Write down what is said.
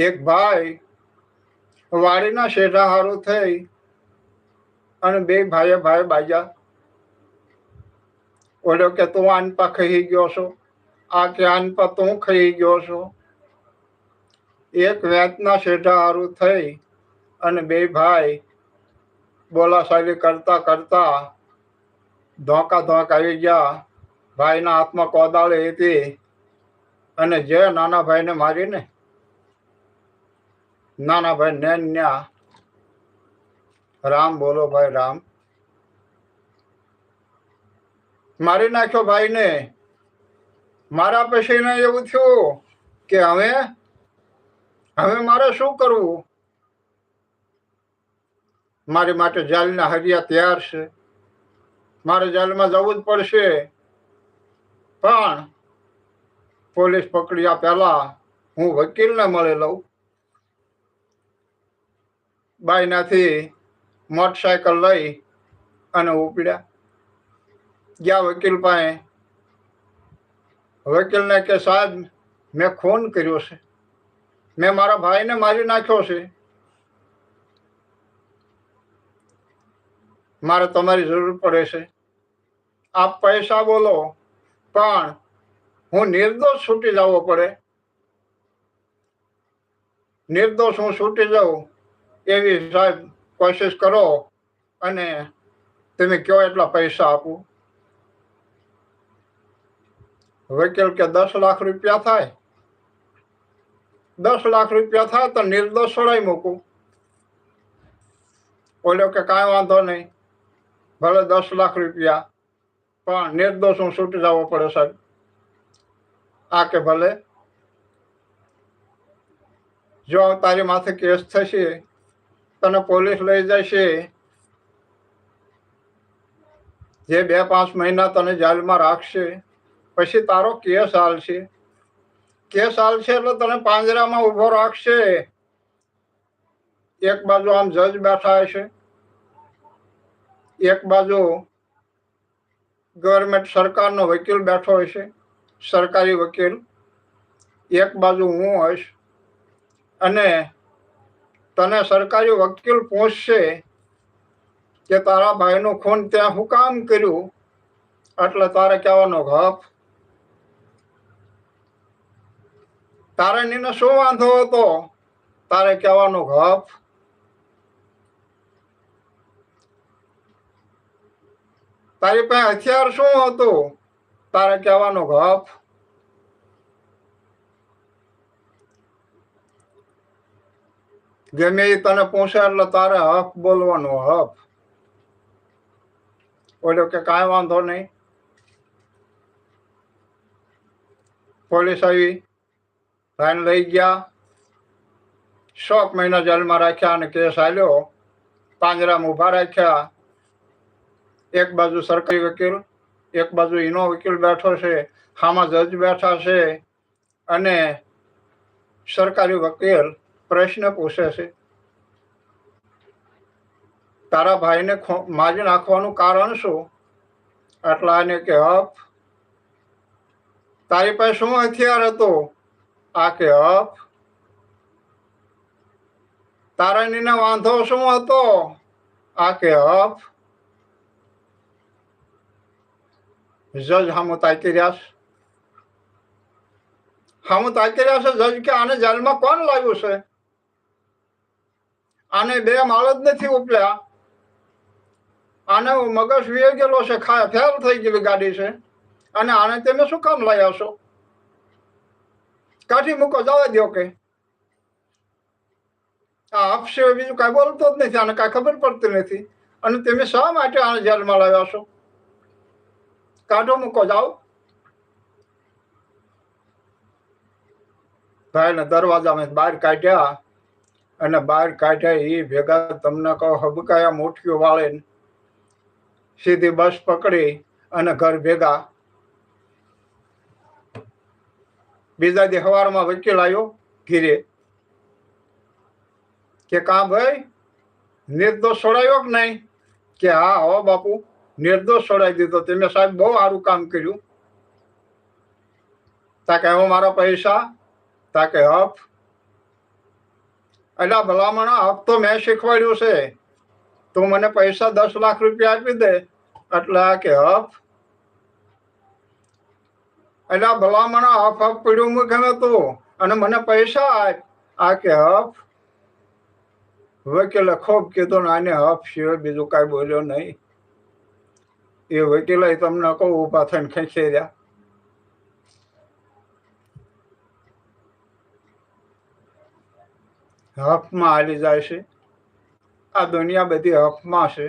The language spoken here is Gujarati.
એક ભાઈ વાડીના શેઢા હારું થઈ અને બે ભાઈએ ભાઈ બાજા. ઓલો કે તું આનપા ખાઈ ગયો છો, આ કે આનપા તું ખાઈ ગયો છો. એક વેચના શેઢા હારું થઈ અને બે ભાઈ બોલાશાલી કરતા કરતા ધોકા ધોક આવી ગયા. ભાઈના હાથમાં કોદાળી હતી અને જે નાના ભાઈને મારીને નાના ભાઈ ન્યા રામ બોલો ભાઈ રામ મારી નાખ્યો ભાઈને. મારા પછી ને એવું થયું કે હવે મારે શું કરવું? મારી માટે જેલના હરિયા તૈયાર છે, મારે જેલમાં જવું જ પડશે. પણ પોલીસ પકડ્યા પહેલા હું વકીલને મળી લઉં. બાઈનાથી મોટરસાયકલ લઈ અને ઉપડ્યા. ગયા વકીલ પાસે. વકીલને કે સાહેબ મેં ખૂન કર્યો છે, મેં મારા ભાઈને મારી નાખ્યો છે, મારે તમારી જરૂર પડે છે, આપ પૈસા બોલો પણ હું નિર્દોષ છૂટી જવો પડે. નિર્દોષ હું છૂટી જાઉં એવી સાહેબ કોશિશ કરો અને તમે કયો એટલા પૈસા આપું. વકીલ કે 10 લાખ રૂપિયા થાય. 10 લાખ રૂપિયા થાય તો નિર્દોષ છોડાઈ મૂકું. ઓલો કે કાંઈ વાંધો નહીં, ભલે 10 લાખ રૂપિયા પણ નિર્દોષ હું છૂટી જવો પડે સાહેબ. આ કે ભલે, જો તારી માથે કેસ થશે, તને પોલીસ લઈ જશે, જે 2-5 મહિના તને જેલમાં રાખશે, પછી તારો કેસ હાલશે. કેસ હાલશે એટલે તને પાંજરામાં ઉભો રાખશે. એક બાજુ આમ જજ બેઠા હશે, એક બાજુ ગવર્મેન્ટ સરકારનો વકીલ બેઠો હશે, સરકારી વકીલ. એક બાજુ હું હોઈશ અને તને સરકારી વકીલ પૂછશે કે તારા ભાઈનું ખૂન ત્યાં હું કામ કર્યું? એટલે તારે કહેવાનો હક, તારે નીને શું વાંધો હતો? તારે કહેવાનો હક. તારી પાસે હથિયાર શું હતું? તારે કહેવાનો હક. ગમે એ તને પૂછે એટલે તારે હક બોલવાનો હક. ઓલો કે કાંઈ વાંધો નહીં. પોલીસ આવી, ભાઈને લઈ ગયા, 6 મહિના જેલમાં રાખ્યા અને કેસ હાલ્યો. પાંજરામાં ઉભા રાખ્યા. એક બાજુ સરકારી વકીલ, એક બાજુ એનો વકીલ બેઠો છે, આમાં જજ બેઠા છે અને સરકારી વકીલ પ્રશ્ન પૂછે છે, તારા ભાઈને મારી નાખવાનું કારણ શું? એટલે આને કે હક. તારી પાસે શું હથિયાર હતો? આ કે હક. તારા નીને વાંધો શું હતો? આ કે હક. જજ હામું તાકી રહ્યા છે. હામું તાકી રહ્યા છે. જજ કે આને જેલમાં કોણ લાવ્યું છે? આને 2 માળ જ નથી ઉપલ્યા. આને મગજ વી ગયેલો છે, ફેલ થઈ ગયેલી ગાડી છે અને આને તમે શું કામ લાવ્યા છો? કાઢી મૂકો, જવા દો. કે આ આપશે બીજું કાંઈ બોલતો જ નથી, આને કાંઈ ખબર પડતી નથી અને તમે શા માટે આને જેલમાં લાવ્યા છો? કાઢો, મૂકો, જાઓ. ભાઈને દરવાજામાં બહાર કાઢ્યા અને બહાર કાઢ્યા એ ભેગા તમને કહો હબકાયા મુઠ્ઠીઓ વાળીને સીધી બસ પકડી અને ઘર ભેગા. બીજા દી સવારમાં વકીલ આવ્યો ઘીરે કે કા ભાઈ નિર્દોષ છોડાયો કે નહીં? કે હા હો બાપુ, નિર્દોષ છોડાવી દીધો. તમે સાહેબ બહુ સારું કામ કર્યું. તાકે હું મારા પૈસા? તાકે હક. એટલે ભલામણ હફ તો મેં શીખવાડ્યું છે, તું મને પૈસા 10 લાખ રૂપિયા આપી દે એટલે આ કે હફ. એટલે ભલામણ હફ પીડ્યું મૂકે તું અને મને પૈસા આપ, આ કે હફ. વકીલે ખૂબ કીધું ને આને હફ સિવાય બીજું કાંઈ બોલ્યો નહીં. એ વકીલે તમને કહું ઊભા થઈને ખેંચી રહ્યા. હફમાં હાલી જાય છે. આ દુનિયા બધી હફમાં છે.